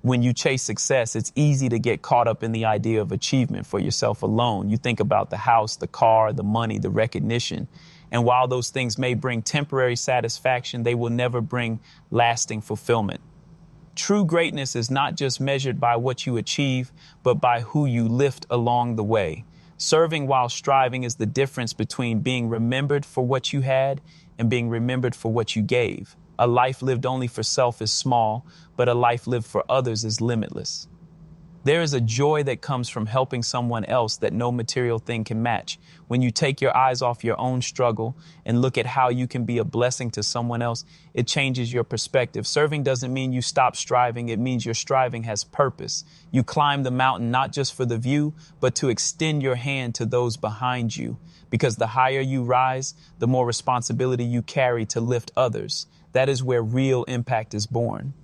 When you chase success, it's easy to get caught up in the idea of achievement for yourself alone. You think about the house, the car, the money, the recognition. And while those things may bring temporary satisfaction, they will never bring lasting fulfillment. True greatness is not just measured by what you achieve, but by who you lift along the way. Serving while striving is the difference between being remembered for what you had and being remembered for what you gave. A life lived only for self is small, but a life lived for others is limitless. There is a joy that comes from helping someone else that no material thing can match. When you take your eyes off your own struggle and look at how you can be a blessing to someone else, it changes your perspective. Serving doesn't mean you stop striving. It means your striving has purpose. You climb the mountain not just for the view, but to extend your hand to those behind you. Because the higher you rise, the more responsibility you carry to lift others. That is where real impact is born.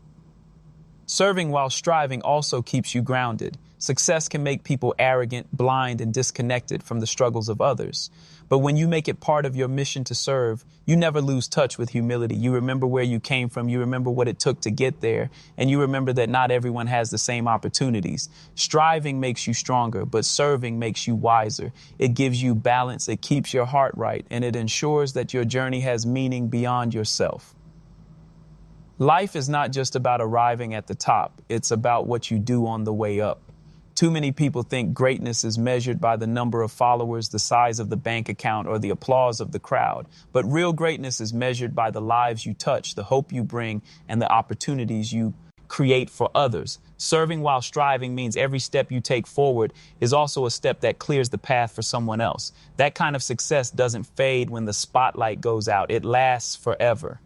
Serving while striving also keeps you grounded. Success can make people arrogant, blind, and disconnected from the struggles of others. But when you make it part of your mission to serve, you never lose touch with humility. You remember where you came from. You remember what it took to get there. And you remember that not everyone has the same opportunities. Striving makes you stronger, but serving makes you wiser. It gives you balance. It keeps your heart right, and it ensures that your journey has meaning beyond yourself. Life is not just about arriving at the top. It's about what you do on the way up. Too many people think greatness is measured by the number of followers, the size of the bank account, or the applause of the crowd. But real greatness is measured by the lives you touch, the hope you bring, and the opportunities you create for others. Serving while striving means every step you take forward is also a step that clears the path for someone else. That kind of success doesn't fade when the spotlight goes out. It lasts forever.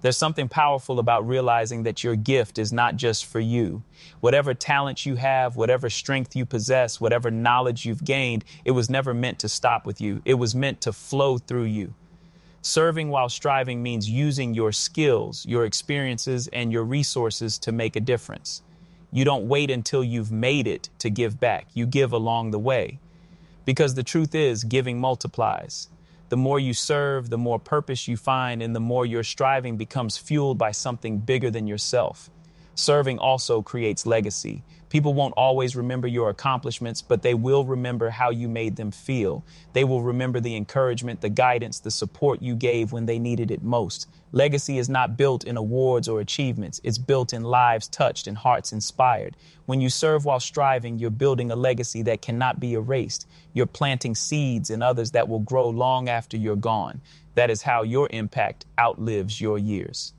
There's something powerful about realizing that your gift is not just for you. Whatever talent you have, whatever strength you possess, whatever knowledge you've gained, it was never meant to stop with you. It was meant to flow through you. Serving while striving means using your skills, your experiences, and your resources to make a difference. You don't wait until you've made it to give back. You give along the way. Because the truth is, giving multiplies. The more you serve, the more purpose you find, and the more your striving becomes fueled by something bigger than yourself. Serving also creates legacy. People won't always remember your accomplishments, but they will remember how you made them feel. They will remember the encouragement, the guidance, the support you gave when they needed it most. Legacy is not built in awards or achievements. It's built in lives touched and hearts inspired. When you serve while striving, you're building a legacy that cannot be erased. You're planting seeds in others that will grow long after you're gone. That is how your impact outlives your years.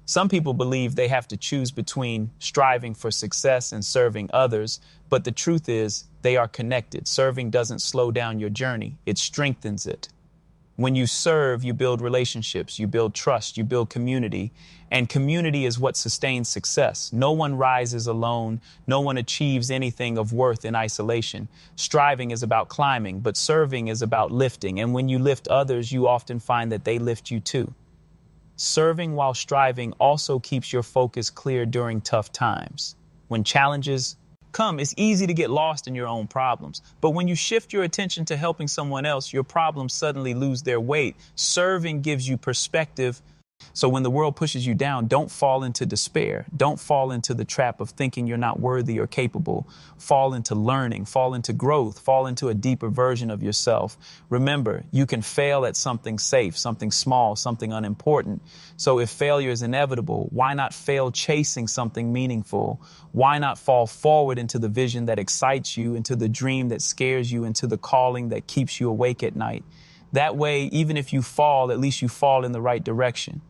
Some people believe they have to choose between striving for success and serving others, but the truth is they are connected. Serving doesn't slow down your journey, it strengthens it. When you serve, you build relationships, you build trust, you build community, and community is what sustains success. No one rises alone, no one achieves anything of worth in isolation. Striving is about climbing, but serving is about lifting, and when you lift others, you often find that they lift you too. Serving while striving also keeps your focus clear during tough times. When challenges come, it's easy to get lost in your own problems. But when you shift your attention to helping someone else, your problems suddenly lose their weight. Serving gives you perspective. So when the world pushes you down, don't fall into despair. Don't fall into the trap of thinking you're not worthy or capable. Fall into learning, fall into growth, fall into a deeper version of yourself. Remember, you can fail at something safe, something small, something unimportant. So if failure is inevitable, why not fail chasing something meaningful? Why not fall forward into the vision that excites you, into the dream that scares you, into the calling that keeps you awake at night? That way, even if you fall, at least you fall in the right direction.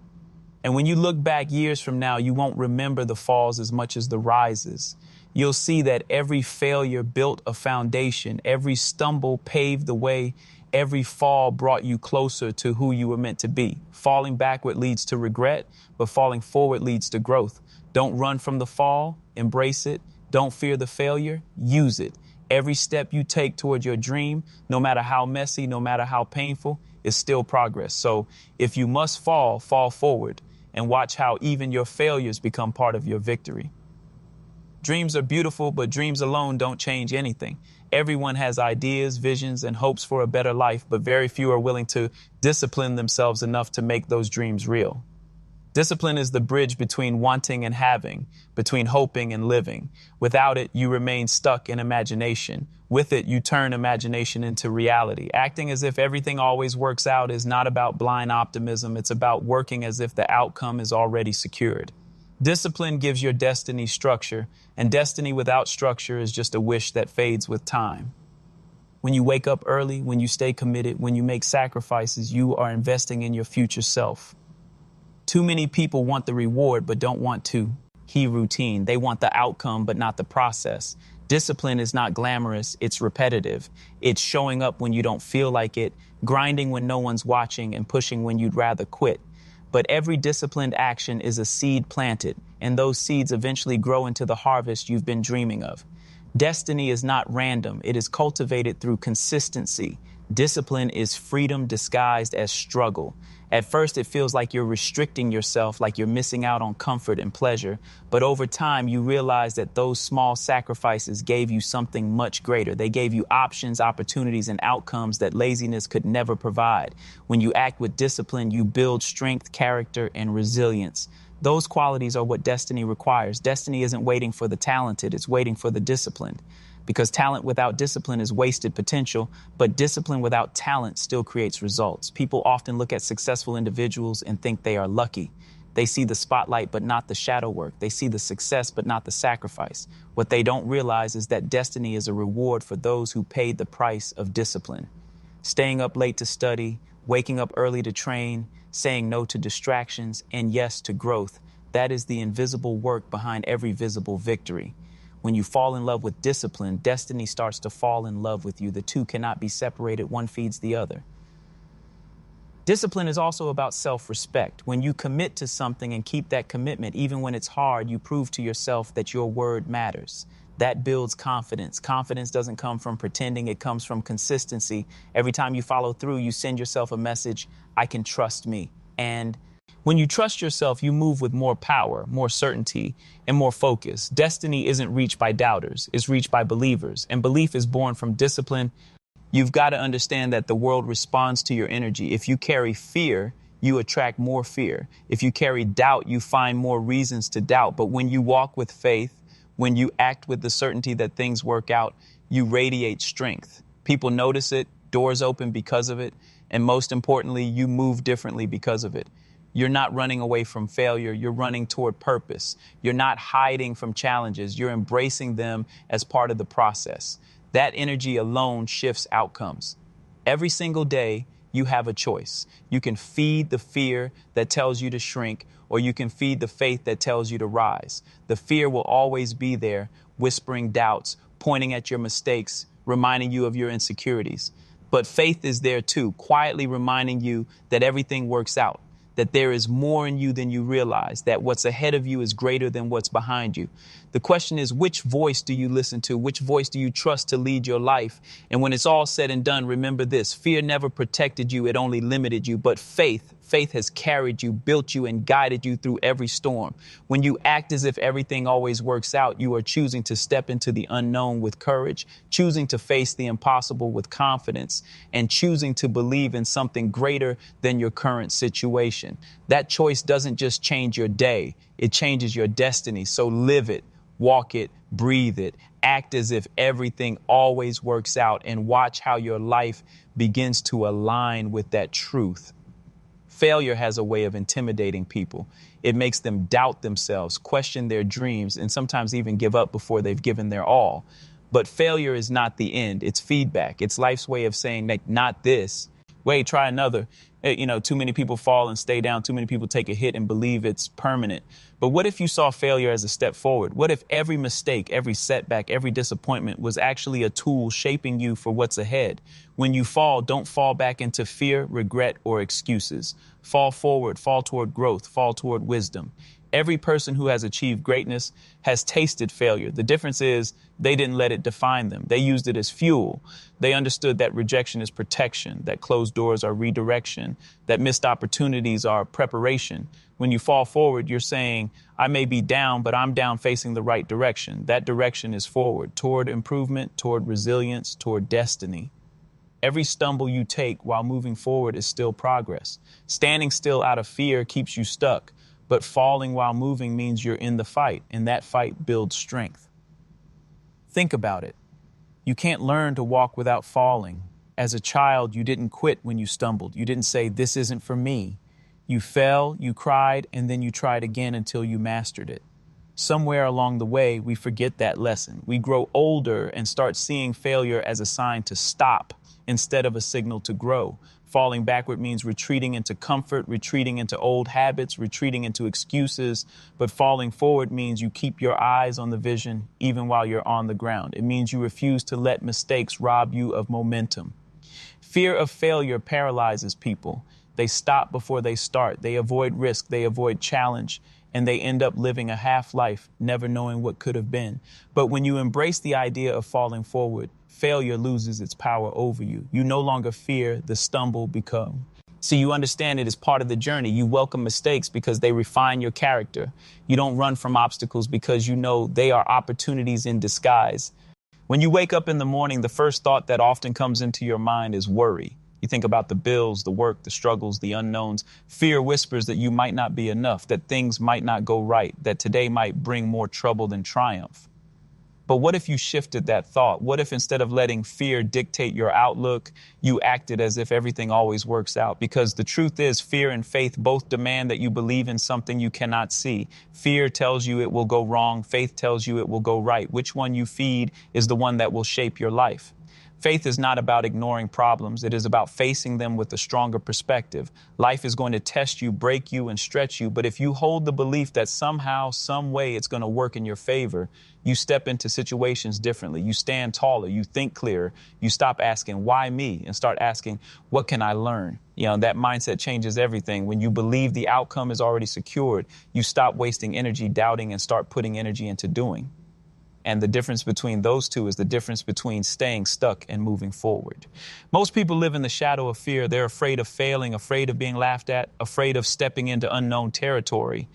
And when you look back years from now, you won't remember the falls as much as the rises. You'll see that every failure built a foundation, every stumble paved the way, every fall brought you closer to who you were meant to be. Falling backward leads to regret, but falling forward leads to growth. Don't run from the fall, embrace it. Don't fear the failure, use it. Every step you take toward your dream, no matter how messy, no matter how painful, is still progress. So if you must fall, fall forward and watch how even your failures become part of your victory. Dreams are beautiful, but dreams alone don't change anything. Everyone has ideas, visions, and hopes for a better life, but very few are willing to discipline themselves enough to make those dreams real. Discipline is the bridge between wanting and having, between hoping and living. Without it, you remain stuck in imagination. With it, you turn imagination into reality. Acting as if everything always works out is not about blind optimism. It's about working as if the outcome is already secured. Discipline gives your destiny structure, and destiny without structure is just a wish that fades with time. When you wake up early, when you stay committed, when you make sacrifices, you are investing in your future self. Too many people want the reward but don't want to key routine. They want the outcome but not the process. Discipline is not glamorous, it's repetitive. It's showing up when you don't feel like it, grinding when no one's watching, and pushing when you'd rather quit. But every disciplined action is a seed planted, and those seeds eventually grow into the harvest you've been dreaming of. Destiny is not random, it is cultivated through consistency. Discipline is freedom disguised as struggle. At first, it feels like you're restricting yourself, like you're missing out on comfort and pleasure. But over time, you realize that those small sacrifices gave you something much greater. They gave you options, opportunities, and outcomes that laziness could never provide. When you act with discipline, you build strength, character, and resilience. Those qualities are what destiny requires. Destiny isn't waiting for the talented, it's waiting for the disciplined. Because talent without discipline is wasted potential, but discipline without talent still creates results. People often look at successful individuals and think they are lucky. They see the spotlight, but not the shadow work. They see the success, but not the sacrifice. What they don't realize is that destiny is a reward for those who paid the price of discipline. Staying up late to study, waking up early to train, saying no to distractions, and yes to growth. That is the invisible work behind every visible victory. When you fall in love with discipline, destiny starts to fall in love with you. The two cannot be separated. One feeds the other. Discipline is also about self-respect. When you commit to something and keep that commitment, even when it's hard, you prove to yourself that your word matters. That builds confidence. Confidence doesn't come from pretending. It comes from consistency. Every time you follow through, you send yourself a message, I can trust me. And when you trust yourself, you move with more power, more certainty, and more focus. Destiny isn't reached by doubters, it's reached by believers. And belief is born from discipline. You've got to understand that the world responds to your energy. If you carry fear, you attract more fear. If you carry doubt, you find more reasons to doubt. But when you walk with faith, when you act with the certainty that things work out, you radiate strength. People notice it, doors open because of it, and most importantly, you move differently because of it. You're not running away from failure. You're running toward purpose. You're not hiding from challenges. You're embracing them as part of the process. That energy alone shifts outcomes. Every single day, you have a choice. You can feed the fear that tells you to shrink, or you can feed the faith that tells you to rise. The fear will always be there, whispering doubts, pointing at your mistakes, reminding you of your insecurities. But faith is there too, quietly reminding you that everything works out, that there is more in you than you realize, that what's ahead of you is greater than what's behind you. The question is, which voice do you listen to? Which voice do you trust to lead your life? And when it's all said and done, remember this: fear never protected you, it only limited you. But faith has carried you, built you, and guided you through every storm. When you act as if everything always works out, you are choosing to step into the unknown with courage, choosing to face the impossible with confidence, and choosing to believe in something greater than your current situation. That choice doesn't just change your day, it changes your destiny. So live it, walk it, breathe it, act as if everything always works out, and watch how your life begins to align with that truth. Failure has a way of intimidating people. It makes them doubt themselves, question their dreams, and sometimes even give up before they've given their all. But failure is not the end. It's feedback. It's life's way of saying, like, not this. Wait, try another. Too many people fall and stay down. Too many people take a hit and believe it's permanent. But what if you saw failure as a step forward? What if every mistake, every setback, every disappointment was actually a tool shaping you for what's ahead? When you fall, don't fall back into fear, regret, or excuses. Fall forward, fall toward growth, fall toward wisdom. Every person who has achieved greatness has tasted failure. The difference is they didn't let it define them. They used it as fuel. They understood that rejection is protection, that closed doors are redirection, that missed opportunities are preparation. When you fall forward, you're saying, I may be down, but I'm down facing the right direction. That direction is forward, toward improvement, toward resilience, toward destiny. Every stumble you take while moving forward is still progress. Standing still out of fear keeps you stuck. But falling while moving means you're in the fight, and that fight builds strength. Think about it. You can't learn to walk without falling. As a child, you didn't quit when you stumbled. You didn't say, "This isn't for me." You fell, you cried, and then you tried again until you mastered it. Somewhere along the way, we forget that lesson. We grow older and start seeing failure as a sign to stop instead of a signal to grow. Falling backward means retreating into comfort, retreating into old habits, retreating into excuses. But falling forward means you keep your eyes on the vision even while you're on the ground. It means you refuse to let mistakes rob you of momentum. Fear of failure paralyzes people. They stop before they start. They avoid risk. They avoid challenge. And they end up living a half-life, never knowing what could have been. But when you embrace the idea of falling forward, failure loses its power over you. You no longer fear the stumble become. See, you understand it as part of the journey. You welcome mistakes because they refine your character. You don't run from obstacles because you know they are opportunities in disguise. When you wake up in the morning, the first thought that often comes into your mind is worry. You think about the bills, the work, the struggles, the unknowns. Fear whispers that you might not be enough, that things might not go right, that today might bring more trouble than triumph. But what if you shifted that thought? What if instead of letting fear dictate your outlook, you acted as if everything always works out? Because the truth is, fear and faith both demand that you believe in something you cannot see. Fear tells you it will go wrong. Faith tells you it will go right. Which one you feed is the one that will shape your life. Faith is not about ignoring problems. It is about facing them with a stronger perspective. Life is going to test you, break you, and stretch you. But if you hold the belief that somehow, some way it's going to work in your favor, you step into situations differently. You stand taller. You think clearer. You stop asking, "Why me?" and start asking, "What can I learn?" That mindset changes everything. When you believe the outcome is already secured, you stop wasting energy doubting and start putting energy into doing. And the difference between those two is the difference between staying stuck and moving forward. Most people live in the shadow of fear. They're afraid of failing, afraid of being laughed at, afraid of stepping into unknown territory.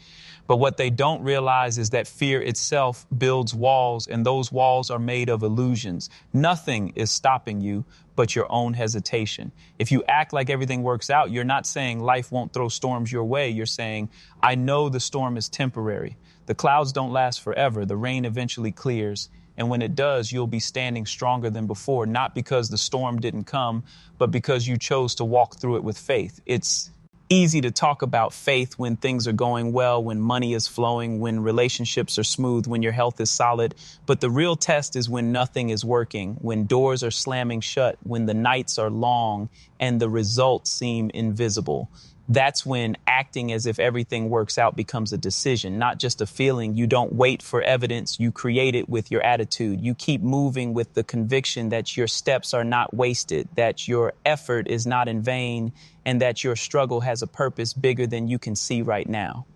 But what they don't realize is that fear itself builds walls, and those walls are made of illusions. Nothing is stopping you but your own hesitation. If you act like everything works out, you're not saying life won't throw storms your way. You're saying, "I know the storm is temporary. The clouds don't last forever. The rain eventually clears. And when it does, you'll be standing stronger than before, not because the storm didn't come, but because you chose to walk through it with faith." It's easy to talk about faith when things are going well, when money is flowing, when relationships are smooth, when your health is solid. But the real test is when nothing is working, when doors are slamming shut, when the nights are long and the results seem invisible. That's when acting as if everything works out becomes a decision, not just a feeling. You don't wait for evidence. You create it with your attitude. You keep moving with the conviction that your steps are not wasted, that your effort is not in vain, and that your struggle has a purpose bigger than you can see right now.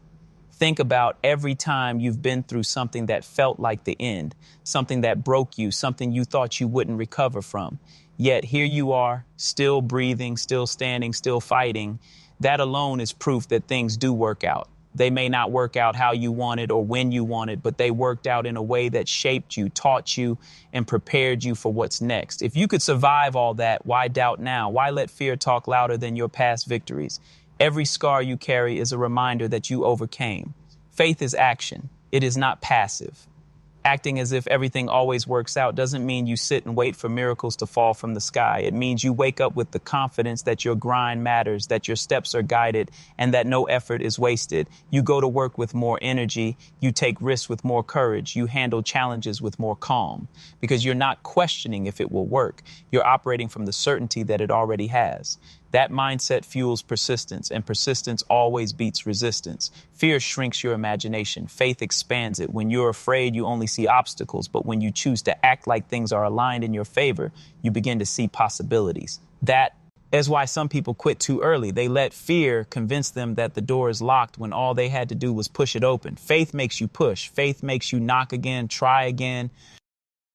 Think about every time you've been through something that felt like the end, something that broke you, something you thought you wouldn't recover from. Yet here you are, still breathing, still standing, still fighting. That alone is proof that things do work out. They may not work out how you wanted or when you wanted, but they worked out in a way that shaped you, taught you, and prepared you for what's next. If you could survive all that, why doubt now? Why let fear talk louder than your past victories? Every scar you carry is a reminder that you overcame. Faith is action. It is not passive. Acting as if everything always works out doesn't mean you sit and wait for miracles to fall from the sky. It means you wake up with the confidence that your grind matters, that your steps are guided, and that no effort is wasted. You go to work with more energy. You take risks with more courage. You handle challenges with more calm because you're not questioning if it will work. You're operating from the certainty that it already has. That mindset fuels persistence, and persistence always beats resistance. Fear shrinks your imagination. Faith expands it. When you're afraid, you only see obstacles. But when you choose to act like things are aligned in your favor, you begin to see possibilities. That is why some people quit too early. They let fear convince them that the door is locked when all they had to do was push it open. Faith makes you push. Faith makes you knock again, try again.